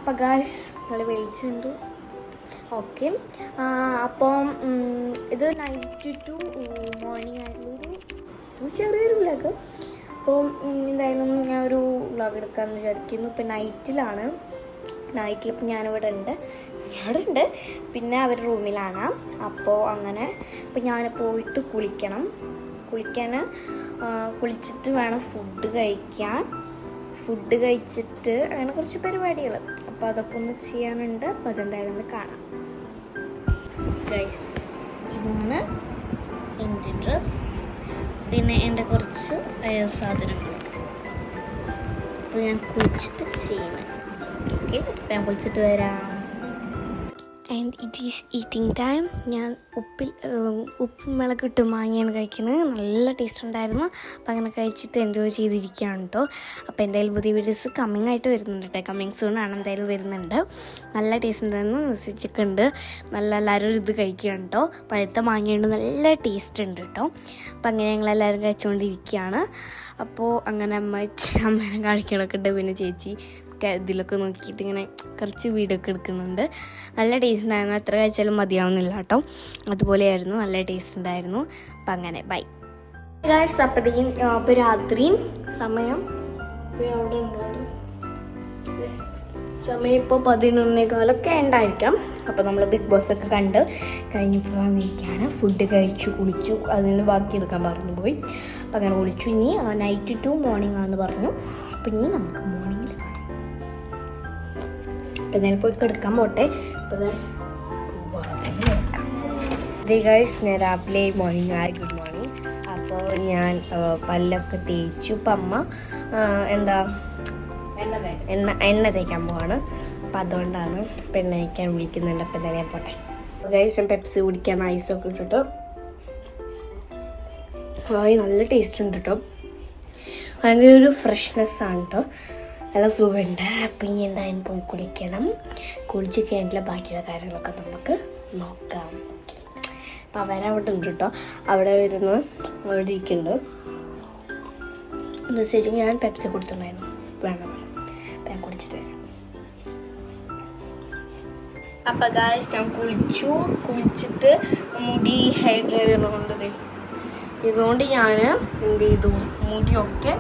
അപ്പം ഗായ്സ് നല്ല വെളിച്ചുണ്ട്. ഓക്കെ, അപ്പം ഇത് നൈറ്റ് ടു മോർണിംഗ് ആയിട്ടുള്ളൊരു ചെറിയൊരു വ്ളോഗ്. അപ്പോൾ എന്തായാലും ഞാൻ ഒരു വ്ളോഗ് എടുക്കാമെന്ന് വിചാരിക്കുന്നു. ഇപ്പം നൈറ്റിലിപ്പം ഞാനിവിടെ ഉണ്ട്, പിന്നെ അവർ റൂമിലാണ്. അപ്പോൾ അങ്ങനെ ഇപ്പം ഞാൻ പോയിട്ട് കുളിച്ചിട്ട് വേണം ഫുഡ് കഴിച്ചിട്ട് അങ്ങനെ കുറച്ച് പരിപാടികൾ. അപ്പോൾ അതൊക്കെ ഒന്ന് ചെയ്യാനുണ്ട്. അപ്പോൾ അതെന്തായാലും ഒന്ന് കാണാം. ഗൈസ്, ഇതാണ് എൻ്റെ ഡ്രസ്സ്, പിന്നെ എൻ്റെ കുറച്ച് സാധനങ്ങൾ. അപ്പോൾ ഞാൻ കുളിച്ചിട്ട് ചെയ്യണം. ഓക്കെ, ഞാൻ കുളിച്ചിട്ട് വരാം. And it is eating time. ഞാൻ ഉപ്പും മുളകിട്ട് മാങ്ങയാണ് കഴിക്കുന്നത്. നല്ല ടേസ്റ്റ് ഉണ്ടായിരുന്നു. അപ്പോൾ അങ്ങനെ കഴിച്ചിട്ട് എൻജോയ് ചെയ്തിരിക്കുകയാണ് കേട്ടോ. അപ്പോൾ എന്തായാലും പുതിയ വീഡിയോസ് കമ്മിങ് ആയിട്ട് വരുന്നുണ്ട് കേട്ടോ. കമ്മിങ് സൂൺ ആണ്, എന്തായാലും വരുന്നുണ്ട്. നല്ല ടേസ്റ്റ് ഉണ്ടായിരുന്നു, വിശ്വസിച്ചൊക്കെ ഉണ്ട്. എല്ലാവരും ഇത് കഴിക്കുകയാണ് കേട്ടോ. പഴുത്ത മാങ്ങയുണ്ട്, നല്ല ടേസ്റ്റ് ഉണ്ട് കേട്ടോ. അപ്പം അങ്ങനെ ഞങ്ങളെല്ലാവരും കഴിച്ചുകൊണ്ടിരിക്കുകയാണ്. അപ്പോൾ അങ്ങനെ അമ്മേനെ കാണിക്കണമൊക്കെ ഉണ്ട്. പിന്നെ ചേച്ചി ഇതിലൊക്കെ നോക്കിയിട്ട് ഇങ്ങനെ കുറച്ച് വീഡിയോ ഒക്കെ എടുക്കുന്നുണ്ട്. നല്ല ടേസ്റ്റ് ഉണ്ടായിരുന്നു, എത്ര കഴിച്ചാലും മതിയാവുന്നില്ല കേട്ടോ. അതുപോലെയായിരുന്നു, നല്ല ടേസ്റ്റ് ഉണ്ടായിരുന്നു. അപ്പം അങ്ങനെ ബൈ ഗായ്സ്. അപ്പോഴത്തേക്കും ഇപ്പോൾ രാത്രിയും സമയം ഇപ്പോൾ 11:15 ഉണ്ടായിരിക്കാം. അപ്പോൾ നമ്മൾ ബിഗ് ബോസ് ഒക്കെ കണ്ട് കഴിഞ്ഞപ്പോൾ വന്നിരിക്കുകയാണ്. ഫുഡ് കഴിച്ചു, കുളിച്ചു. അതിന് ബാക്കി എടുക്കാൻ പറഞ്ഞു പോയി. അപ്പം അങ്ങനെ കുളിച്ചു. ഇനി നൈറ്റ് ടു മോർണിംഗ് ആണെന്ന് പറഞ്ഞു. അപ്പം ഇനി നമുക്ക് മോർണിംഗിൽ അപ്പം ഞാൻ പോയി കിടക്കാൻ പോട്ടെ. ഗൈസ്, ഞാൻ രാവിലെ മോർണിംഗ് ആയി. Good morning. അപ്പോൾ ഞാൻ പല്ലൊക്കെ തേച്ചു. ഇപ്പം അമ്മ എണ്ണ തേക്കാൻ പോവാണ്. അപ്പം അതുകൊണ്ടാണ് എണ്ണ തേക്കാൻ വിളിക്കുന്നുണ്ട്. അപ്പം എന്തായാലും പോട്ടെ ഗൈസ്. ഞാൻ പെപ്സി കുടിക്കാൻ ഐസൊക്കെ ഇട്ടിട്ട് നല്ല ടേസ്റ്റ് ഉണ്ട് കേട്ടോ. ഭയങ്കര ഒരു ഫ്രഷ്നെസ്സാണ് കേട്ടോ. നല്ല സുഖമുണ്ട്. അപ്പം ഇനി എന്തായാലും പോയി കുളിച്ച് കഴിഞ്ഞിട്ടുള്ള ബാക്കിയുള്ള കാര്യങ്ങളൊക്കെ നമുക്ക് നോക്കാം. അപ്പം അവരവിടെ ഉണ്ട് കേട്ടോ. അവിടെ അവിടെ ഇരിക്കുന്നുണ്ട്. എന്താ വെച്ചാൽ ഞാൻ പെപ്സി കൊടുത്തിട്ടുണ്ടായിരുന്നു. വേണം ഞാൻ കുടിച്ചിട്ട് വരാം. അപ്പം ഗായ്സ്, ഞാൻ കുളിച്ചിട്ട് മുടി ഹെയർ ഡ്രയർ കൊണ്ടത് ഇതുകൊണ്ട് ഞാൻ എന്ത് ചെയ്തു, മുടിയൊക്കെ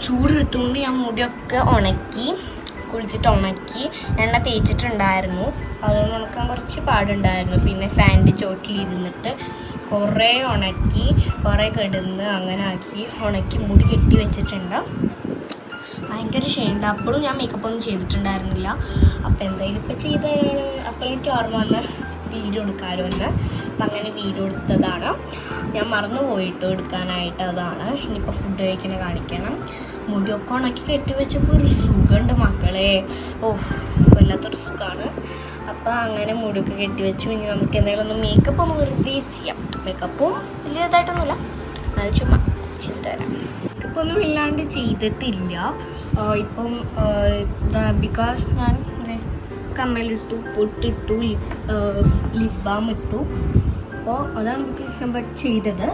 ചൂടെടുത്തുകൊണ്ട് ഞാൻ മുടിയൊക്കെ കുളിച്ചിട്ട് ഉണക്കി എണ്ണ തേച്ചിട്ടുണ്ടായിരുന്നു. അതുകൊണ്ട് ഉണക്കാൻ കുറച്ച് പാടുണ്ടായിരുന്നു. പിന്നെ ഫാനിൻ്റെ ചോട്ടിലിരുന്നിട്ട് കുറേ ഉണക്കി, കുറേ കിടന്ന് അങ്ങനെ ഉണക്കി മുടി കെട്ടി വെച്ചിട്ടുണ്ട്. ഭയങ്കര ക്ഷീണമുണ്ട്. അപ്പോഴും ഞാൻ മേക്കപ്പ് ഒന്നും ചെയ്തിട്ടുണ്ടായിരുന്നില്ല. അപ്പോൾ എന്തായാലും ഇപ്പോൾ അപ്പോൾ എനിക്ക് ഓർമ്മ വന്ന് വീഡിയോ എടുക്കാമല്ലോ എന്ന്. അപ്പം അങ്ങനെ വീഡിയോ എടുത്തതാണ്. ഞാൻ മറന്നു പോയിട്ട് എടുക്കാനായിട്ട്. അതാണ് ഇനിയിപ്പോൾ ഫുഡ് കഴിക്കണ കാണിക്കണം. മുടിയൊക്കെ ഉണക്കി കെട്ടി വെച്ചപ്പോൾ ഒരു സുഖമുണ്ട് മക്കളെ. വല്ലാത്തൊരു സുഖമാണ്. അപ്പോൾ അങ്ങനെ മുടിയൊക്കെ കെട്ടി വെച്ചു. ഇനി നമുക്ക് എന്തെങ്കിലും ഒന്ന് മേക്കപ്പ് ഒന്ന് വെറുതെ ചെയ്യാം. മേക്കപ്പും വലിയ ഇതായിട്ടൊന്നുമില്ല, അത് ചുമ്മാ ചെയ്തു തരാം. മേക്കപ്പൊന്നും ഇല്ലാണ്ട് ചെയ്തിട്ടില്ല ഇപ്പം. ബിക്കോസ് ഞാൻ കമ്മലിട്ടു, പൊട്ടിട്ടു, ലിപ് ബാം ഇട്ടു. അപ്പോൾ അതാണ് ബിക്കോസ് ഞാൻ ചെയ്തത്.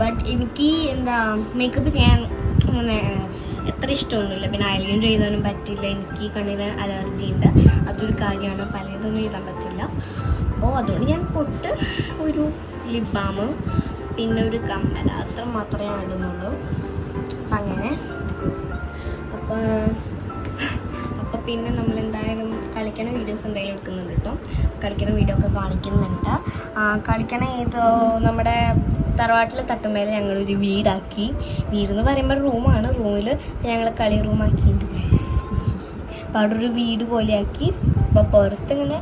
ബട്ട് എനിക്ക് മേക്കപ്പ് ചെയ്യാൻ അങ്ങനെ എത്ര ഇഷ്ടമൊന്നുമില്ല. പിന്നെ ഐലൈനർ ചെയ്താലും പറ്റില്ല. എനിക്ക് കണ്ണിന് അലർജി ഉണ്ട്, അതൊരു കാര്യമാണ്. പലതൊന്നും എഴുതാൻ പറ്റില്ല. അപ്പോൾ അതുകൊണ്ട് ഞാൻ പൊട്ട്, ഒരു ലിപ് ബാം, പിന്നെ ഒരു കമ്മൽ, അത്ര മാത്രമേ ഇടുന്നുള്ളൂ. അപ്പം അങ്ങനെ അപ്പോൾ പിന്നെ നമ്മളെന്തായാലും കളിക്കണ വീഡിയോസ് എന്തായാലും എടുക്കുന്നുണ്ട് കേട്ടോ. കളിക്കണ വീഡിയോ ഒക്കെ കാണിക്കുന്നുണ്ട്. നമ്മുടെ തറവാട്ടിലെ തട്ടുമേലെ ഞങ്ങളൊരു വീടാക്കി. വീടെന്ന് പറയുമ്പോൾ റൂമാണ്. റൂമിൽ ഞങ്ങൾ കളി റൂമാക്കിയിട്ടുണ്ട് ഗൈസ്. അപ്പോൾ അവിടെ ഒരു വീട് പോലെയാക്കി. അപ്പോൾ പുറത്തിങ്ങനെ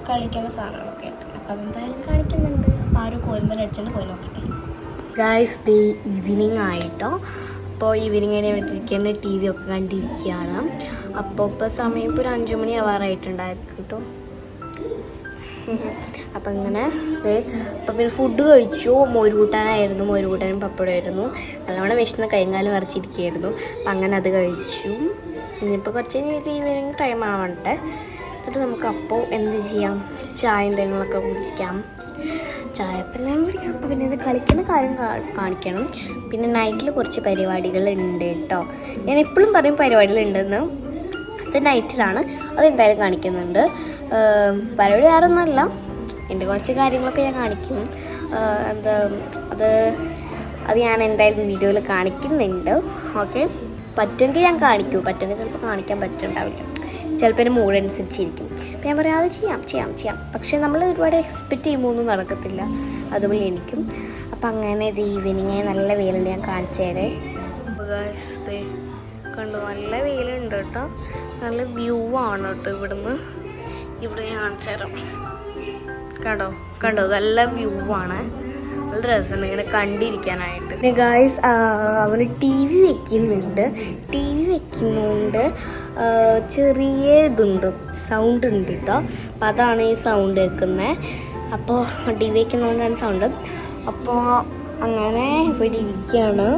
കളിക്കുന്ന സാധനങ്ങളൊക്കെ ഉണ്ട്. അപ്പോൾ അതെന്തായാലും കാണിക്കുന്നുണ്ട്. അപ്പോൾ ആരും കോലുമ്പൽ അടിച്ചിട്ട് പോയി നോക്കട്ടെ ഗൈസ്. ഈവനിങ് ആയിട്ടോ. അപ്പോൾ ഈവനിങ് ആയിട്ട് വിട്ടിരിക്കുകയാണ്, ടി വി ഒക്കെ കണ്ടിരിക്കുകയാണ്. അപ്പോൾ ഇപ്പോൾ സമയം ഇപ്പോൾ ഒരു 5 മണി ആവാറായിട്ടുണ്ടായിരുന്നു കേട്ടോ. അപ്പം ഇങ്ങനെ അപ്പം പിന്നെ ഫുഡ് കഴിച്ചു. മോരുകൂട്ടാനും പപ്പടമായിരുന്നു. നല്ലവണ്ണം വിശന്ന് കൈകാലം വരച്ചിരിക്കുകയായിരുന്നു. അപ്പം അങ്ങനെ അത് കഴിച്ചു. ഇനിയിപ്പോൾ കുറച്ച് ഈവനിങ് ടൈം ആവട്ടെ. അത് നമുക്ക് അപ്പോൾ എന്ത് ചെയ്യാം, ചായ എന്തെങ്കിലുമൊക്കെ കുടിക്കാം. ചായ അപ്പം ഞാൻ കുടിക്കാം. അപ്പോൾ പിന്നെ ഇത് കളിക്കുന്ന കാര്യം കാണിക്കണം. പിന്നെ നൈറ്റിൽ കുറച്ച് പരിപാടികളുണ്ട് കേട്ടോ. ഞാൻ എപ്പോഴും പറയും പരിപാടികളുണ്ടെന്ന്. ഇത് നൈറ്റിലാണ്, അതെന്തായാലും കാണിക്കുന്നുണ്ട്. പരിപാടി വേറെ ഒന്നുമല്ല, എൻ്റെ കുറച്ച് കാര്യങ്ങളൊക്കെ ഞാൻ കാണിക്കും. എന്താ അത് ഞാൻ എന്തായാലും വീഡിയോയിൽ കാണിക്കുന്നുണ്ട്. ഓക്കെ, പറ്റുമെങ്കിൽ ഞാൻ കാണിക്കൂ, പറ്റുമെങ്കിൽ ചിലപ്പോൾ കാണിക്കാൻ പറ്റുന്നുണ്ടാവില്ല, ചിലപ്പോൾ എൻ്റെ മൂഡ് അനുസരിച്ചിരിക്കും. അപ്പോൾ ഞാൻ പറയാം അത് ചെയ്യാം. പക്ഷേ നമ്മൾ ഒരുപാട് എക്സ്പെക്റ്റ് ചെയ്യുമ്പോൾ ഒന്നും നടക്കത്തില്ല, അതുപോലെ എനിക്കും. അപ്പം അങ്ങനെ ഇത് ഈവനിങ് നല്ല വെയിലുണ്ട്, ഞാൻ കാണിച്ചു തരേ. കണ്ടു, നല്ല വെയിലുണ്ട് കേട്ടോ, നല്ല വ്യൂ ആണ് കേട്ടോ ഇവിടുന്ന്. ഇവിടെ ഞാൻ കാണിച്ചു തരാം. കണ്ടോ നല്ല വ്യൂ ആണ്, നല്ല രസമുണ്ട് ഇങ്ങനെ കണ്ടിരിക്കാനായിട്ട്. പിന്നെ ഗായ്സ് അവർ ടി വി വെക്കുന്നുണ്ട്. ടി വി വെക്കുന്നതുകൊണ്ട് ചെറിയ ഇതുണ്ട്, സൗണ്ട് ഉണ്ട് കേട്ടോ. അപ്പം അതാണ് ഈ സൗണ്ട് കേൾക്കുന്നത്. അപ്പോൾ ടി വി വെക്കുന്നതുകൊണ്ടാണ് സൗണ്ട്. അപ്പോൾ അങ്ങനെ ഇവിടെ ഇരിക്കുകയാണ്.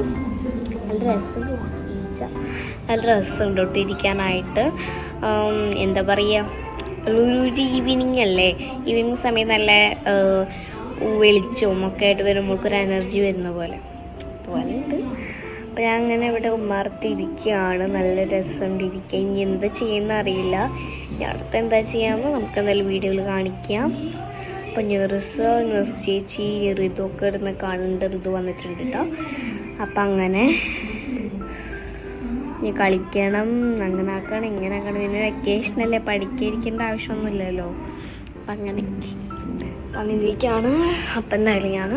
നല്ല രസമുണ്ട് കേട്ടോ ഇരിക്കാനായിട്ട്. എന്താ പറയുക, ഒരു ഈവനിങ് അല്ലേ, ഈവനിങ് സമയം നല്ല വെളിച്ചവും ഒക്കെ ആയിട്ട് വരുമ്പോൾ ഒരു എനർജി വരുന്ന പോലെ ഉണ്ട്. അപ്പോൾ ഞാൻ അങ്ങനെ ഇവിടെ ഉമ്മാർത്തിരിക്കുകയാണ്. നല്ല രസമുണ്ട് ഇരിക്കുക. ഇനി എന്താ ചെയ്യുന്ന അറിയില്ല, ഇനി അടുത്ത് എന്താ ചെയ്യാമെന്ന് നമുക്ക് എന്തായാലും വീഡിയോയിൽ കാണിക്കാം. അപ്പോൾ നെർസ് ചേച്ചി ഋതുവൊക്കെ ഇരുന്ന് കാണേണ്ട ഋതു വന്നിട്ടുണ്ട് കേട്ടോ. അപ്പം അങ്ങനെ ഇനി കളിക്കണം, അങ്ങനെ ആക്കണം, ഇങ്ങനെ ആക്കണം. പിന്നെ വെക്കേഷനല്ലേ, പഠിക്കാതിരിക്കേണ്ട ആവശ്യമൊന്നുമില്ലല്ലോ. അപ്പം അങ്ങനെയൊക്കെയാണ്. അപ്പം എന്തായാലും ഞാൻ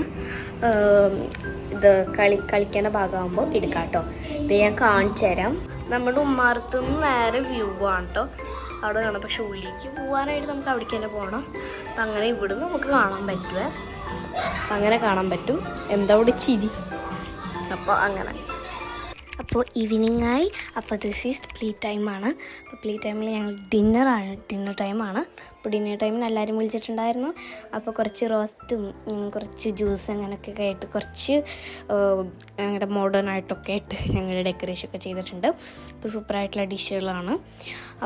ഇത് കളിക്കേണ്ട ഭാഗമാകുമ്പോൾ എടുക്കാം കേട്ടോ. ഇത് ഞാൻ കാണിച്ചു തരാം. നമ്മുടെ ഉമ്മാർത്തുനിന്ന് നേരെ വ്യൂ ആണ് കേട്ടോ, അവിടെ കാണാം. പക്ഷെ ഉള്ളിലേക്ക് പോകാനായിട്ട് നമുക്ക് അവിടേക്ക് തന്നെ പോകണം. അപ്പം അങ്ങനെ ഇവിടുന്ന് നമുക്ക് കാണാൻ പറ്റുമേ, അപ്പം അങ്ങനെ കാണാൻ പറ്റും. എന്താ ഇവിടെ ചിരി. അപ്പോൾ അങ്ങനെ, അപ്പോൾ ഈവനിങ് ആയി. അപ്പോൾ ദിസ് ഈസ് പ്ലേ ടൈമാണ്. അപ്പോൾ പ്ലേ ടൈമിൽ ഞങ്ങൾ ഡിന്നർ ടൈമാണ്. അപ്പോൾ ഡിന്നർ ടൈമിന് എല്ലാവരും വിളിച്ചിട്ടുണ്ടായിരുന്നു. അപ്പോൾ കുറച്ച് റോസ്റ്റും കുറച്ച് ജ്യൂസ് അങ്ങനെയൊക്കെ ആയിട്ട് കുറച്ച് ഞങ്ങളുടെ മോഡേൺ ആയിട്ടൊക്കെ ആയിട്ട് ഞങ്ങൾ ഡെക്കറേഷൻ ഒക്കെ ചെയ്തിട്ടുണ്ട്. അപ്പോൾ സൂപ്പറായിട്ടുള്ള ഡിഷുകളാണ്.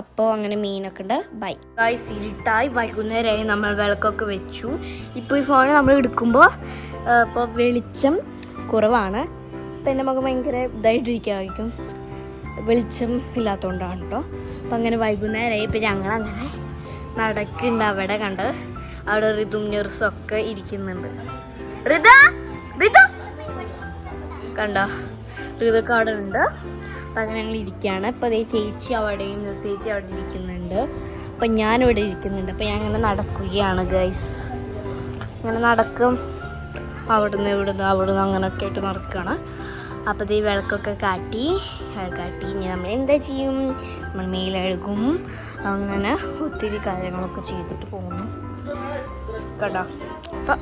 അപ്പോൾ അങ്ങനെ മീനൊക്കെ ഉണ്ട്. ബൈ ഗായ്സ്, ഇരുട്ടായി, വൈകുന്നേരമായി, നമ്മൾ വിളക്കൊക്കെ വെച്ചു. ഇപ്പോൾ ഈ ഫോൺ നമ്മൾ എടുക്കുമ്പോൾ ഇപ്പോൾ വെളിച്ചം കുറവാണ്. അപ്പം എൻ്റെ മകൻ ഭയങ്കര ഇതായിട്ടിരിക്കുമായിരിക്കും, വെളിച്ചം ഇല്ലാത്തതുകൊണ്ടാണ് കേട്ടോ. അപ്പം അങ്ങനെ വൈകുന്നേരമായി. ഇപ്പം ഞങ്ങളങ്ങനെ നടക്കുന്നുണ്ട്. അവിടെ കണ്ട് അവിടെ ഋതും നെർസും ഒക്കെ ഇരിക്കുന്നുണ്ട്. കണ്ടോ, ഋതൊക്കെ അവിടെ ഉണ്ട്. അപ്പം അങ്ങനെ ഞങ്ങൾ ഇരിക്കുകയാണ്. ഇപ്പം അതേ ചേച്ചി അവിടെയും നെർസ് ചേച്ചി അവിടെ ഇരിക്കുന്നുണ്ട്. അപ്പം ഞാനിവിടെ ഇരിക്കുന്നുണ്ട്. അപ്പം ഞാൻ അങ്ങനെ നടക്കുകയാണ് ഗൈസ്. അങ്ങനെ നടക്കും, അവിടുന്ന് അങ്ങനെയൊക്കെ ആയിട്ട് നടക്കുകയാണ്. അപ്പോൾ ഈ വിളക്കൊക്കെ കാട്ടി ഇനി നമ്മൾ എന്താ ചെയ്യും, നമ്മൾ മേലഴുകും, അങ്ങനെ ഒത്തിരി കാര്യങ്ങളൊക്കെ ചെയ്തിട്ട് പോകുന്നു കേട്ടോ. അപ്പം